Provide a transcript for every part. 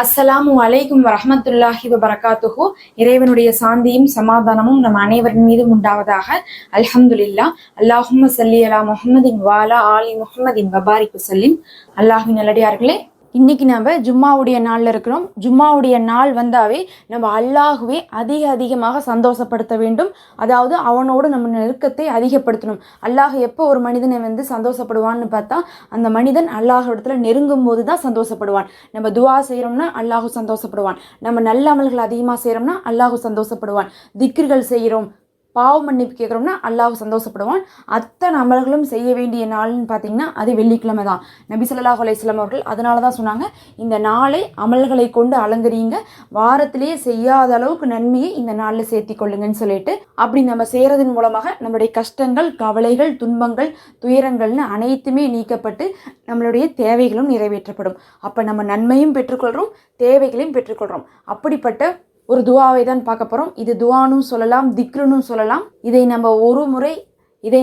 அஸ்ஸலாமு அலைக்கும் வரஹ்மத்துல்லாஹி வபரகாத்துஹு. இறைவனுடைய சாந்தியும் சமாதானமும் நம் அனைவரின் மீதும் உண்டாவதாக. அல்ஹம்துலில்லாஹ். அல்லாஹும்ம ஸல்லி அலா முஹம்மதின் வஅலா ஆலி முஹம்மதின் வபாரிக் வஸல்லிம். அல்லாஹ்வின் நல்லடியார்களே, இன்னைக்கு நம்ம ஜும்மாவுடைய நாள்ல இருக்கிறோம். ஜும்மாவுடைய நாள் வந்தாவே நம்ம அல்லாஹுவே அதிகமாக சந்தோஷப்படுத்த வேண்டும். அதாவது அவனோடு நம்ம நெருக்கத்தை அதிகப்படுத்தணும். அல்லாஹ் எப்போ ஒரு மனிதனை சந்தோஷப்படுவான்னு பார்த்தா, அந்த மனிதன் அல்லாஹ் இடத்துல நெருங்கும் போது தான் சந்தோஷப்படுவான். நம்ம துவா செய்கிறோம்னா அல்லாஹு சந்தோஷப்படுவான். நம்ம நல்ல அமல்கள் அதிகமாக செய்கிறோம்னா அல்லாஹு சந்தோஷப்படுவான். திக்ர்கள் செய்கிறோம், பாவ மன்னிப்பு கேட்குறோம்னா அல்லாஹ் சந்தோஷப்படுவான். அத்தனை அமல்களும் செய்ய வேண்டிய நாள்னு பார்த்தீங்கன்னா அது வெள்ளிக்கிழமை தான். நபி ஸல்லல்லாஹு அலைஹி வஸல்லம் அவர்கள் அதனால தான் சொன்னாங்க, இந்த நாளை அமல்களை கொண்டு அலங்கரிங்க, வாரத்திலேயே செய்யாத அளவுக்கு நன்மையை இந்த நாளில் சேர்த்தி கொள்ளுங்கன்னு சொல்லிட்டு, அப்படி நம்ம செய்கிறதன் மூலமாக நம்மளுடைய கஷ்டங்கள், கவலைகள், துன்பங்கள், துயரங்கள்னு அனைத்துமே நீக்கப்பட்டு நம்மளுடைய தேவைகளும் நிறைவேற்றப்படும். அப்போ நம்ம நன்மையும் பெற்றுக்கொள்கிறோம், தேவைகளையும் பெற்றுக்கொள்கிறோம். அப்படிப்பட்ட ஒரு துவாவை தான் பார்க்க போகிறோம். இது துவானும் சொல்லலாம், திக்ருன்னு சொல்லலாம். இதை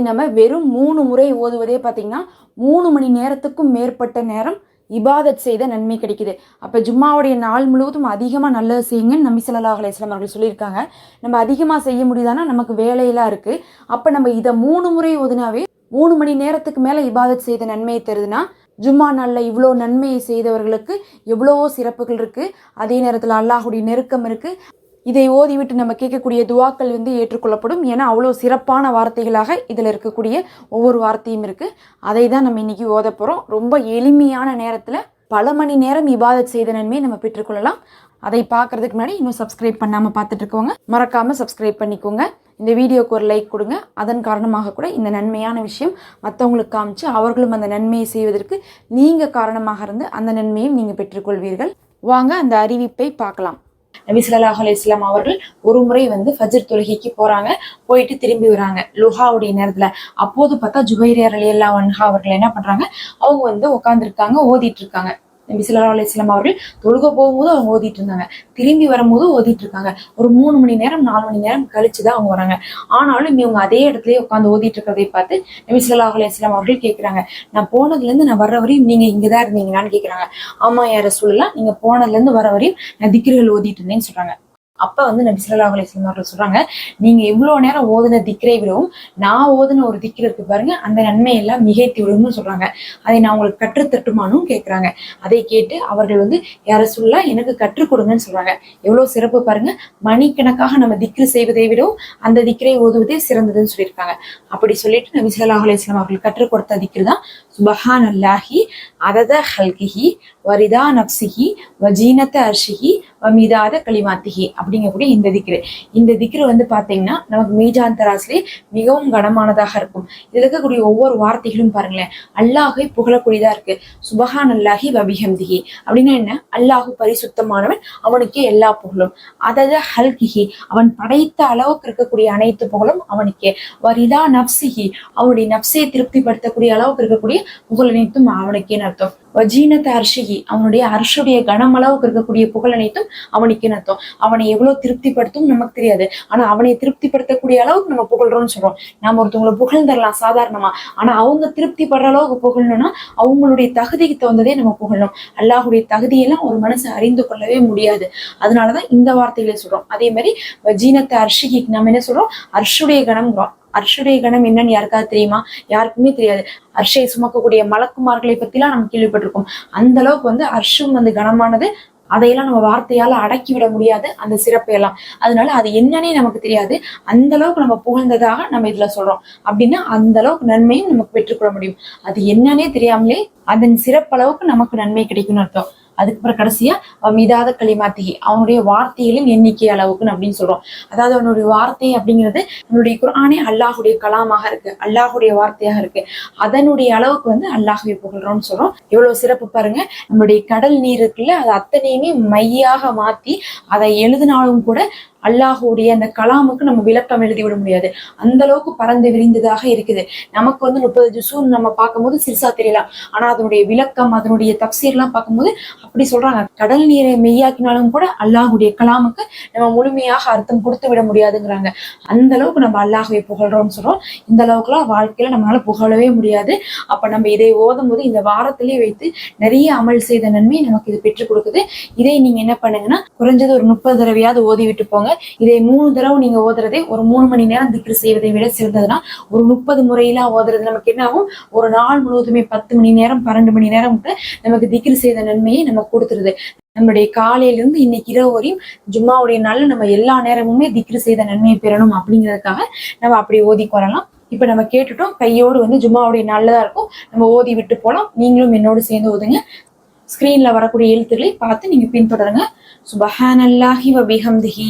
நம்ம வெறும் 3 முறை ஓதுவதே பார்த்திங்கன்னா 3 மணி நேரத்துக்கும் மேற்பட்ட நேரம் இபாதத் செய்த நன்மை கிடைக்குது. அப்போ ஜும்மாவுடைய நாள் முழுவதும் அதிகமாக நல்லது செய்யுங்கன்னு நபி ஸல்லல்லாஹு அலைஹி வஸல்லம் அவர்கள் சொல்லியிருக்காங்க. நம்ம அதிகமாக செய்ய முடியுதானா, நமக்கு வேலையெல்லாம் இருக்குது. அப்போ நம்ம இதை 3 முறை ஓதுனாவே 3 மணி நேரத்துக்கு மேலே இபாதத் செய்த நன்மையை தருதுன்னா, ஜும்மா நாளில் இவ்வளோ நன்மையை செய்தவர்களுக்கு எவ்வளவோ சிறப்புகள் இருக்குது. அதே நேரத்தில் அல்லாஹுடைய நெருக்கம் இருக்குது. இதை ஓதிவிட்டு நம்ம கேட்கக்கூடிய துவாக்கள் ஏற்றுக்கொள்ளப்படும். ஏன்னா அவ்வளோ சிறப்பான வார்த்தைகளாக இதில் இருக்கக்கூடிய ஒவ்வொரு வார்த்தையும் இருக்குது. அதை தான் நம்ம இன்றைக்கி ஓத போகிறோம். ரொம்ப எளிமையான நேரத்தில் பல மணி நேரம் இபாதத் செய்த நன்மையை நம்ம பெற்றுக்கொள்ளலாம். அதை பார்க்குறதுக்கு முன்னாடி இன்னும் சப்ஸ்கிரைப் பண்ணாமல் பார்த்துட்டு இருக்கவங்க மறக்காமல் சப்ஸ்கிரைப் பண்ணிக்கோங்க. இந்த வீடியோக்கு ஒரு லைக் கொடுங்க. அதன் காரணமாக கூட இந்த நன்மையான விஷயம் மற்றவங்களுக்கு காமிச்சு அவர்களும் அந்த நன்மையை செய்வதற்கு நீங்கள் காரணமாக இருந்து அந்த நன்மையும் நீங்கள் பெற்றுக்கொள்வீர்கள். வாங்க அந்த அறிவிப்பை பார்க்கலாம். நபி ஸல்லல்லாஹு அலைஹி வஸல்லம் அவர்கள் ஒரு முறை ஃபஜ்ர் தொழுகைக்கு போறாங்க. போயிட்டு திரும்பி வராங்க லுஹாவுடைய நேரத்துல. அப்போது பார்த்தா ஜுபைரியா ரலியல்லாஹு அன்ஹா அவர்கள் என்ன பண்றாங்க, அவங்க உட்காந்துருக்காங்க, ஓதிட்டு இருக்காங்க. நபி ஸல்லல்லாஹு அலைஹி வஸல்லம் அவர்கள் தொழுக போகும்போது அவங்க ஓதிட்டு இருந்தாங்க, திரும்பி வரும்போது ஓதிட்டு இருக்காங்க. ஒரு 3 மணி நேரம் 4 மணி நேரம் கழிச்சுதான் அவங்க வராங்க. ஆனாலும் இவங்க அதே இடத்துலயே உட்காந்து ஓதிட்டு இருக்கிறதை பார்த்து நபி ஸல்லல்லாஹு அலைஹி வஸல்லம் அவர்கள் கேட்கிறாங்க, நான் போனதுல இருந்து நான் வர்ற வரையும் நீங்க இங்கதான் இருந்தீங்களான்னு கேட்கிறாங்க. ஆமா யா ரசூலுல்லாஹ், நீங்க போனதுல இருந்து வர வரையும் நான் திக்ர்கள் ஓதிட்டு இருந்தேன்னு சொல்றாங்க. அப்ப நபி ஸல்லல்லாஹு அலைஹி வஸல்லம் அவர்கள் சொல்றாங்க, நீங்க இவ்வளவு நேரம் ஓதுன திக்ரை விடவும் நான் ஓதுன ஒரு திக்ர் இருக்கு பாருங்க, அந்த நன்மையெல்லாம் மிகைத்து விடும்னு சொல்றாங்க. அதை நான் உங்களுக்கு கற்றுத்தட்டுமானும் கேட்கிறாங்க. அதை கேட்டு அவர்கள் யா ரசூலுல்லாஹ், எனக்கு கற்றுக் கொடுங்கன்னு சொல்றாங்க. எவ்வளவு சிறப்பு பாருங்க. மணிக்கணக்காக நம்ம திக்ரு செய்வதை விடவும் அந்த திக்ரை ஓதுவதே சிறந்ததுன்னு சொல்லியிருக்காங்க. அப்படி சொல்லிட்டு நபி ஸல்லல்லாஹு அலைஹி வஸல்லம் அவர்கள் கற்றுக் கொடுத்த திக்ரு தான் சுப்ஹானல்லாஹி அதத ஹல்கிஹி வரிதா நப்சிஹி வஜீனத அர்ஷிஹி வமிதாத கலிமாத்திஹி அப்படிங்கக்கூடிய இந்த திக்ரு. இந்த திக்ரு பாத்தீங்கன்னா நமக்கு மீஜான் தராசிலே மிகவும் கனமானதாக இருக்கும். இதுல இருக்கக்கூடிய ஒவ்வொரு வார்த்தைகளும் பாருங்களேன், அல்லாஹை புகழக்கூடியதா இருக்கு. சுபஹான் அல்லாஹி வபிஹம்திஹி அப்படின்னா என்ன, அல்லாஹு பரிசுத்தமானவன், அவனுக்கே எல்லா புகழும். அதத ஹல்கிஹி, அவன் படைத்த அளவுக்கு இருக்கக்கூடிய அனைத்து புகழும் அவனுக்கே. வரிதா நப்சிஹி, அவனுடைய நப்சை திருப்திப்படுத்தக்கூடிய அளவுக்கு இருக்கக்கூடிய புகழ் அனைத்தும் அவனுக்கேன்னு அர்த்தம். வஜீனத அர்ஷிஹி, அவனுடைய அர்ஷுடைய கனம் அளவுக்கு இருக்கக்கூடிய புகழ் அனைத்தும் அவனுக்கே அர்த்தம். அவனை எவ்வளவு திருப்திப்படுத்தும் நமக்கு தெரியாது, ஆனா அவனை திருப்திப்படுத்தக்கூடிய அளவுக்கு நம்ம புகழ்றோம்னு சொல்றோம். நாம ஒருத்தவங்களை புகழ்ந்துடலாம் சாதாரணமா, ஆனா அவங்க திருப்திப்படுற அளவுக்கு புகழணும்னா அவங்களுடைய தகுதிக்கு தகுந்ததே நம்ம புகழணும். அல்லாஹுடைய தகுதியெல்லாம் ஒரு மனசை அறிந்து கொள்ளவே முடியாது. அதனாலதான் இந்த வார்த்தைகளை சொல்றோம். அதே மாதிரி வஜீனத அர்ஷிஹி, நம்ம என்ன சொல்றோம், அர்ஷுடைய கணம்ங்கிறோம். அர்ஷுடைய கணம் என்னன்னு யாருக்காவது தெரியுமா? யாருக்குமே தெரியாது. அர்ஷை சுமக்கக்கூடிய மலக்குமார்களை பத்திலாம் நம்ம கேள்விப்பட்டிருக்கோம். அந்த அளவுக்கு அர்ஷும் கனமானது. அதையெல்லாம் நம்ம வார்த்தையால அடக்கி விட முடியாது, அந்த சிறப்பையெல்லாம். அதனால அது என்னன்னே நமக்கு தெரியாது. அந்த அளவுக்கு நம்ம புகழ்ந்ததாக நம்ம இதுல சொல்றோம். அப்படின்னா அந்த அளவுக்கு நன்மையும் நமக்கு பெற்றுக்கொள்ள முடியும். அது என்னன்னே தெரியாமலே அதன் சிறப்பளவுக்கு நமக்கு நன்மை கிடைக்கும்னு அர்த்தம். அதுக்கப்புறம் கடைசியா மிதாத கலிமாத்திகி, அவனுடைய வார்த்தைகளின் எண்ணிக்கை அளவுக்குன்னு அப்படின்னு சொல்றோம். அதாவது அவனுடைய வார்த்தை அப்படிங்கிறது நம்மளுடைய குர்ஆனே அல்லாஹுடைய கலாமாக இருக்கு, அல்லாஹுடைய வார்த்தையாக இருக்கு. அதனுடைய அளவுக்கு அல்லாஹுவை புகழ்றோம்னு சொல்றோம். எவ்வளவு சிறப்பு பாருங்க. நம்மளுடைய கடல் நீர் இருக்குல்ல, அது அத்தனையுமே மையாக மாத்தி அதை எழுதினாலும் கூட அல்லாஹுடைய அந்த கலாமுக்கு நம்ம விளக்கம் எழுதி விட முடியாது. அந்த அளவுக்கு பறந்து விரிந்ததாக இருக்குது. நமக்கு 30 ஜுசூன்னு நம்ம பார்க்கும்போது சிறுசா தெரியலாம். ஆனா அதனுடைய விளக்கம், அதனுடைய தப்சீர்லாம் பார்க்கும்போது அப்படி சொல்றாங்க. கடல் நீரை மெய்யாக்கினாலும் கூட அல்லாஹுடைய கலாமுக்கு நம்ம முழுமையாக அர்த்தம் கொடுத்து விட முடியாதுங்கிறாங்க. அந்த அளவுக்கு நம்ம அல்லாஹுவை புகழ்றோம்னு சொல்றோம். இந்த அளவுக்குலாம் வாழ்க்கையில நம்மளால புகழவே முடியாது. அப்ப நம்ம இதை ஓதும் போது இந்த வாரத்திலேயே வைத்து நிறைய அமல் செய்த நன்மை நமக்கு இது பெற்றுக் கொடுக்குது. இதை நீங்க என்ன பண்ணுங்கன்னா குறைஞ்சது ஒரு 30 தடவையாவது ஓதி விட்டு போங்க. இதை 3 தடவை நீங்க ஓதுறதே ஒரு 3 மணி நேரம் திக்ரு செய்வதை விட சிறந்ததுன்னா ஒரு 30 முறையெல்லாம் ஓதுறது நமக்கு என்ன ஆகும், ஒரு நாள் முழுவதுமே 10 மணி நேரம் 12 மணி நேரம் நமக்கு திக்ரு செய்த நன்மையை நமக்கு கொடுத்துருது. நம்மளுடைய காலையிலிருந்து இன்னைக்கு இரவு வரையும் ஜும்மாவுடைய நாள்ல நம்ம எல்லா நேரமுமே திக்ரு செய்த நன்மையை பெறணும் அப்படிங்கிறதுக்காக நம்ம அப்படி ஓதி கொள்ளலாம். இப்ப நம்ம கேட்டுட்டோம், கையோடு ஜும்மாவுடைய நாள்லதான் இருக்கும், நம்ம ஓதி விட்டு போலாம். நீங்களும் என்னோடு சேர்ந்து ஓதுங்க. ஸ்கிரீன்ல வரக்கூடிய எழுத்துக்களை பார்த்து நீங்க பின்தொடருங்க. சுபஹானல்லாஹி வ பிஹம்திஹி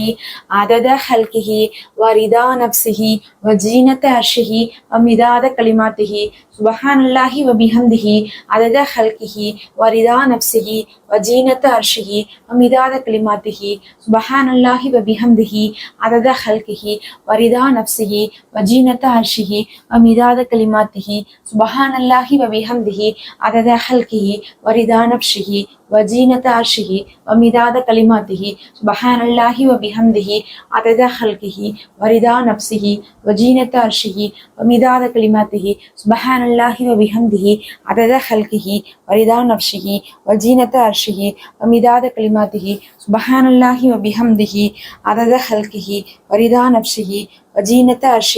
அதத ஹல்கிஹி வ ரிதா நஃப்ஸிஹி வ ஜீனத அர்ஷிஹி வ மிதாத கலிமாத்திஹி. சுபஹானல்லாஹி வ பிஹம்திஹி அதத ஹல்கிஹி வ ரிதா நஃப்ஸிஹி வ ஜீனத அர்ஷிஹி வ மிதாத கலிமாத்திஹி. சுபஹானல்லாஹி வ பிஹம்திஹி அதத ஹல்கிஹி வ ரிதா நஃப்ஸிஹி வ ஜீனத அர்ஷிஹி வ மிதாத கலிமாத்திஹி. சுபஹானல்லாஹி வ பிஹம்திஹி அதத ஹல்கிஹி வ ரிதா நஃப்ஸிஹி வ ஜீனத அர்ஷிஹி வ மிதாத கலிமாத்திஹி. சுபஹானல்லாஹி வ பிஹம்திஹி அதத ஹல்கிஹி வ ரிதா நஃப்ஸிஹி வ ஜீனத அர்ஷிஹி வ மிதாத கலிமாத்திஹி. சுபஹானல்லாஹி வ பிஹம்திஹி அதத ஹல்கிஹி வ ரிதா நஃப்ஸிஹி வ ஜீனத அர்ஷிஹி வ மிதாத கலிமாத்திஹி. சுபஹானல்லாஹி வ பிஹம்திஹி அதத ஹல்கிஹி வ ரிதா நஃப்ஸிஹி வ ஜீனத அர்ஷிஹி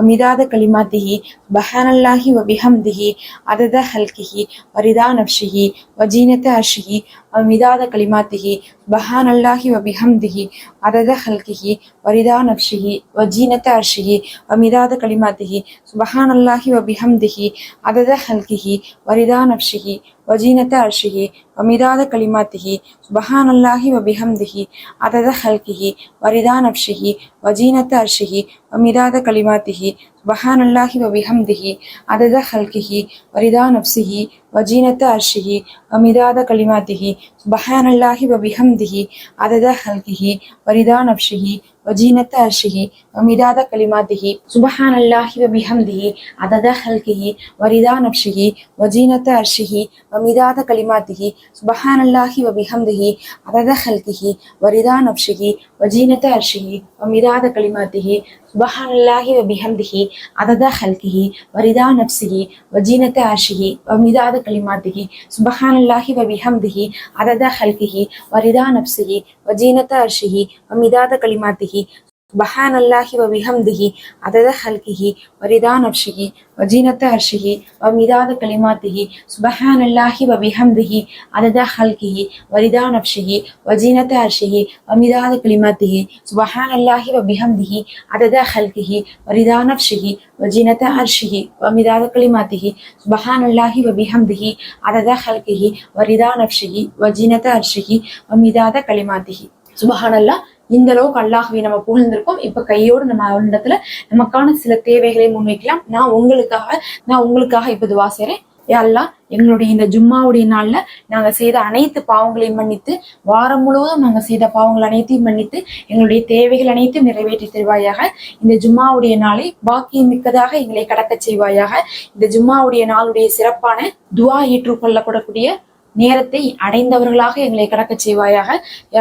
வ மிதாத கலிமாத்திஹி. சுபஹானல்லாஹி வ பிஹம்திஹி அதத ஹல்கிஹி வ ரிதா நஃப்ஸிஹி வ ஜீனத அர்ஷிஹி வ மிதாத கலிமாத்திஹி. சுபஹானல்லாஹி வ பிஹம்திஹி அதத ஹல்கிஹி வ ரிதா நஃப்ஸிஹி வ ஜீனத அர்ஷிஹி வ மிதாத கலிமாத்திஹி. சுபஹானல்லாஹி வ பிஹம்திஹி அதத ஹல்கிஹி வ ரிதா நஃப்ஸிஹி வ ஜீனத அர்ஷிஹி வ மிதாத கலிமாத்திஹி. சுபஹானல்லாஹி வ பிஹம்திஹி அதத ஹல்கிஹி வ ரிதா நஃப்ஸிஹி வ ஜீனத அர்ஷிஹி வ மிதாத கலிமாத்திஹி. சுபஹானல்லாஹி வ பிஹம்திஹி அதத ஹல்கிஹி வ ரிதா நஃப்ஸிஹி வ ஜீனத அர்ஷிஹி வ மிதாத கலிமாத்திஹி. சுபஹானல்லாஹி வ பிஹம்திஹி அதத ஹல்கிஹி வ ரிதா நஃப்ஸிஹி வ ஜீனத அர்ஷிஹி வ மிதாத கலிமாத்திஹி. சுபஹானல்லாஹி வ பிஹம்திஹி அதத ஹல்கிஹி வ ரிதா நஃப்ஸிஹி வ ஜீனத அர்ஷிஹி வ மிதாத கலிமாத்திஹி. சுபஹானல்லாஹி வ பிஹம்திஹி அதத ஹல்கிஹி வ ரிதா நஃப்ஸிஹி வ ஜீனத அர்ஷிஹி வ மிதாத கலிமாத்திஹி. சுபஹானல்லாஹி வ பிஹம்திஹி அதத ஹல்கிஹி வ ரிதா நஃப்ஸிஹி வ ஜீனத அர்ஷிஹி வ மிதாத கலிமாத்திஹி. சுபஹானல்லாஹி வ பிஹம்திஹி அதத ஹல்கிஹி வ ரிதா நஃப்ஸிஹி வ ஜீனத அர்ஷிஹி வ மிதாத கலிமாத்திஹி. சுபஹானல்லாஹி வ பிஹம்திஹி அதத ஹல்கிஹி வ ரிதா நஃப்ஸிஹி வ ஜீனத அர்ஷிஹி வ மிதாத கலிமாத்திஹி. சுபஹானல்லாஹி வ பிஹம்திஹி அதத ஹல்கிஹி வ ரிதா நஃப்ஸிஹி வ ஜீனத அர்ஷிஹி வ மிதாத கலிமாத்திஹி. சுபஹானல்லாஹி வ பிஹம்திஹி அதத ஹல்கிஹி வ ரிதா நஃப்ஸிஹி வ ஜீனத அர்ஷிஹி வ மிதாத கலிமாத்திஹி. சுபஹானல்லாஹி வ பிஹம்திஹி அதத ஹல்கிஹி வ ரிதா நஃப்ஸிஹி வ ஜீனத அர்ஷிஹி வ மிதாத கலிமாத்திஹி. சுபஹானல்லாஹ். இந்த அளவுக்கு அல்லாஹ்வை நம்ம புகழ்ந்திருக்கோம். இப்ப கையோடு நம்ம அவனிடத்துல நமக்கான சில தேவைகளை முன்வைக்கலாம். நான் உங்களுக்காக இப்ப துவா செய்றேன். யா அல்லாஹ், எங்களுடைய இந்த ஜும்மாவுடைய நாள்ல நாங்க செய்த அனைத்து பாவங்களையும் மன்னித்து, வாரம் முழுவதும் நாங்க செய்த பாவங்கள் அனைத்தையும் மன்னித்து, எங்களுடைய தேவைகள் அனைத்தும் நிறைவேற்றி தருவாயாக. இந்த ஜும்மாவுடைய நாளை பாக்கியம் மிக்கதாக எங்களை கடக்க செய்வாயாக. இந்த ஜும்மாவுடைய நாளுடைய சிறப்பான துவா ஏற்றுக்கொள்ளப்படக்கூடிய நேரத்தை அடைந்தவர்களாக எங்களை கடக்க செய்வாயாக.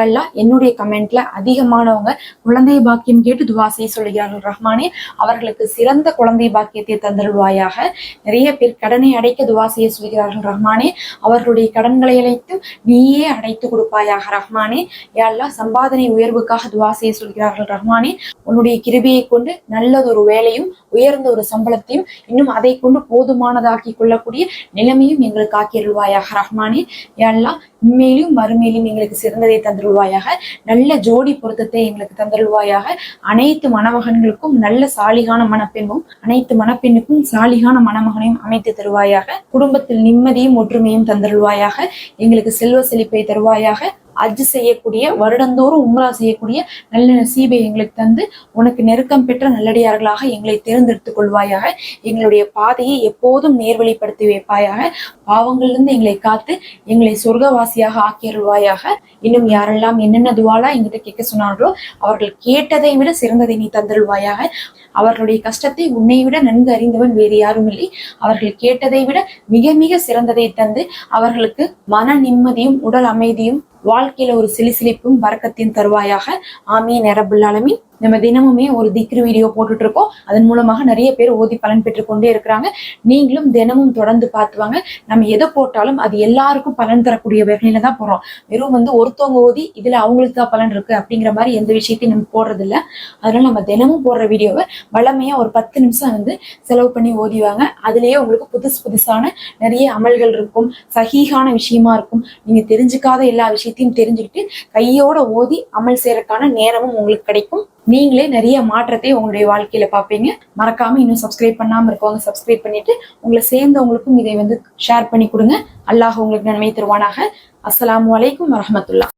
எல்லாம் என்னுடைய கமெண்ட்ல அதிகமானவங்க குழந்தை பாக்கியம் கேட்டு துவா செய்ய சொல்லுகிறார்கள். ரஹ்மானே, அவர்களுக்கு சிறந்த குழந்தை பாக்கியத்தை தந்தருள்வாயாக. நிறைய பேர் கடனை அடைக்க துவா செய்ய சொல்கிறார்கள். ரஹ்மானே, அவர்களுடைய கடன்களை அழைத்து நீயே அடைத்து கொடுப்பாயாக. ரஹ்மானே, எல்லாம் சம்பாதனை உயர்வுக்காக துவா செய்ய சொல்கிறார்கள். ரஹ்மானே, உன்னுடைய கிருபையை கொண்டு நல்லதொரு வேலையும் உயர்ந்த ஒரு சம்பளத்தையும் இன்னும் அதை கொண்டு போதுமானதாக்கி கொள்ளக்கூடிய நிலைமையும் எங்களுக்கு ஆக்கியருள்வாயாக. ரஹ்மானே, எல்லாம் உண்மையிலும் மறுமையிலும் எங்களுக்கு சிறந்ததை தந்தருள்வாயாக. நல்ல ஜோடி பொருத்தத்தை எங்களுக்கு தந்தருள்வாயாக. அனைத்து மணமகன்களுக்கும் நல்ல சாலிகான மணப்பெண்ணும், அனைத்து மணப்பெண்ணுக்கும் சாலிகான மணமகனையும் அமைத்து தருவாயாக. குடும்பத்தில் நிம்மதியும் ஒற்றுமையும் தந்தருள்வாயாக. எங்களுக்கு செல்வ செழிப்பை தருவாயாக. ஹஜ் செய்யக்கூடிய, வருடந்தோறும் உம்ரா செய்யக்கூடிய நல்ல நசீபை எங்களுக்கு தந்து உனக்கு நெருக்கம் பெற்ற நல்லடியார்களாக எங்களை தேர்ந்தெடுத்துக் கொள்வாயாக. எங்களுடைய பாதையை எப்போதும் நேர்வழிப்படுத்தி வைப்பாயாக. பாவங்களிலிருந்து எங்களை காத்து எங்களை சொர்க்கவாசியாக ஆக்கியருள்வாயாக. இன்னும் யாரெல்லாம் என்னென்ன துவாலா எங்கிட்ட கேட்க சொன்னார்களோ அவர்கள் கேட்டதை விட சிறந்ததை நீ தந்தருள்வாயாக. அவர்களுடைய கஷ்டத்தை உன்னை விட நன்கு அறிந்தவன் வேறு யாரும் இல்லை. அவர்கள் கேட்டதை விட மிக மிக சிறந்ததை தந்து அவர்களுக்கு மன நிம்மதியும் உடல் அமைதியும் வாழ்க்கையில ஒரு சிலிசிலிப்பும் பரக்கத்தையும் தருவாயாக. ஆமீன் யா ரப்பல் ஆலமீன். நம்ம தினமுமே ஒரு திக்ரு வீடியோ போட்டுட்டு இருக்கோம். அதன் மூலமாக நிறைய பேர் ஓதி பலன் பெற்றுக் கொண்டே இருக்கிறாங்க. நீங்களும் தினமும் தொடர்ந்து பார்த்துவாங்க. நம்ம எதை போட்டாலும் அது எல்லாருக்கும் பலன் தரக்கூடிய வகையில தான் போறோம். வெறும் ஒருத்தவங்க ஓதி இதுல அவங்களுக்கு தான் பலன் இருக்கு அப்படிங்கிற மாதிரி எந்த விஷயத்தையும் நம்ம போடுறது இல்லை. அதனால நம்ம தினமும் போடுற வீடியோவை வளமையா ஒரு 10 நிமிஷம் செலவு பண்ணி ஓதிவாங்க. அதுலயே உங்களுக்கு புதுசு புதுசான நிறைய அமல்கள் இருக்கும், சஹீஹான விஷயமா இருக்கும். நீங்க தெரிஞ்சுக்காத எல்லா விஷயத்தையும் தெரிஞ்சுக்கிட்டு கையோட ஓதி அமல் செய்யறதுக்கான நேரமும் உங்களுக்கு கிடைக்கும். நீங்களே நிறைய மாற்றத்தை உங்களுடைய வாழ்க்கையில பார்ப்பீங்க. மறக்காம இன்னும் சப்ஸ்கிரைப் பண்ணாம இருக்கவங்க சப்ஸ்கிரைப் பண்ணிட்டு உங்களை சேர்ந்தவங்களுக்கும் இதை ஷேர் பண்ணி கொடுங்க. அல்லாஹ் உங்களுக்கு நன்மை தருவானாக. அஸ்ஸலாமு அலைக்கும் வரஹ்மத்துல்லாஹ்.